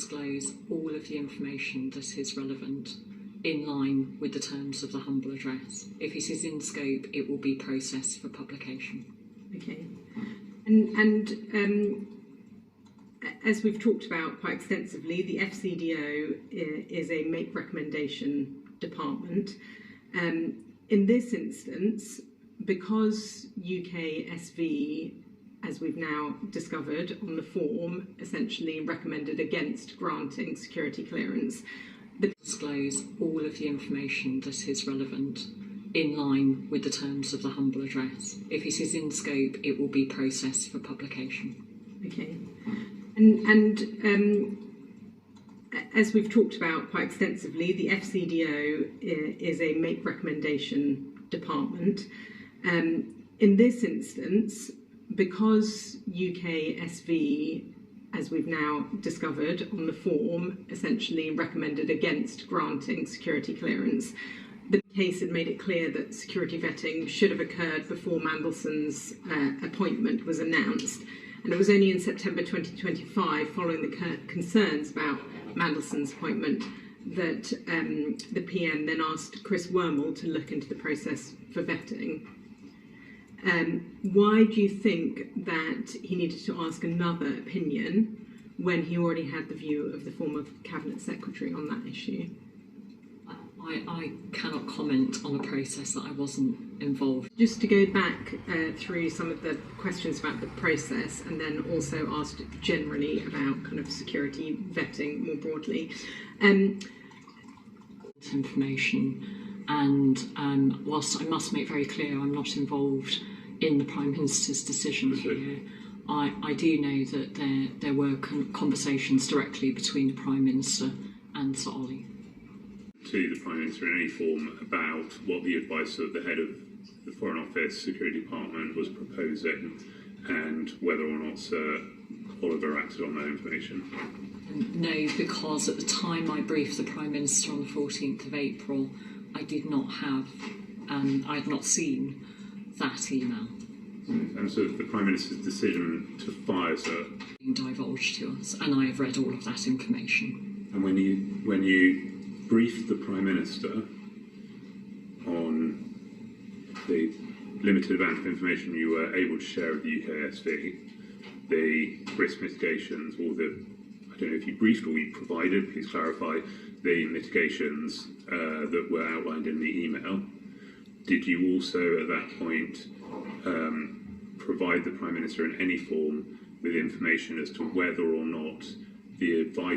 disclose all of the information that is relevant in line with the terms of the humble address. If it is in scope, it will be processed for publication. Okay. And as we've talked about quite extensively, the FCDO is a make recommendation department. In this instance, because UKSV, as we've now discovered on the form, essentially recommended against granting security clearance, disclose all of the information that is relevant in line with the terms of the humble address. If it is in scope, it will be processed for publication. Okay. And as we've talked about quite extensively, the FCDO is a make recommendation department. In this instance, because UKSV, as we've now discovered on the form, essentially recommended against granting security clearance, the case had made it clear that security vetting should have occurred before Mandelson's appointment was announced. And it was only in September 2025, following the concerns about Mandelson's appointment, that the PM then asked Chris Wormel to look into the process for vetting. Why do you think that he needed to ask another opinion when he already had the view of the former Cabinet Secretary on that issue? I cannot comment on a process that I wasn't involved. Just to go back through some of the questions about the process, and then also asked generally about kind of security vetting more broadly. Information, and whilst I must make very clear I'm not involved in the Prime Minister's decision here, I do know that there were conversations directly between the Prime Minister and Sir Ollie. To the Prime Minister in any form about what the advice of the head of the Foreign Office Security Department was proposing and whether or not Sir Oliver acted on that information? No, because at the time I briefed the Prime Minister on the 14th of April, I did not have, I had not seen that email. And so the Prime Minister's decision to fire Sir being divulged to us, and I have read all of that information. And when you briefed the Prime Minister on the limited amount of information you were able to share with the UKSV, the risk mitigations, or I don't know if you briefed or you provided, please clarify, the mitigations that were outlined in the email, did you also at that point provide the Prime Minister in any form with information as to whether or not the advice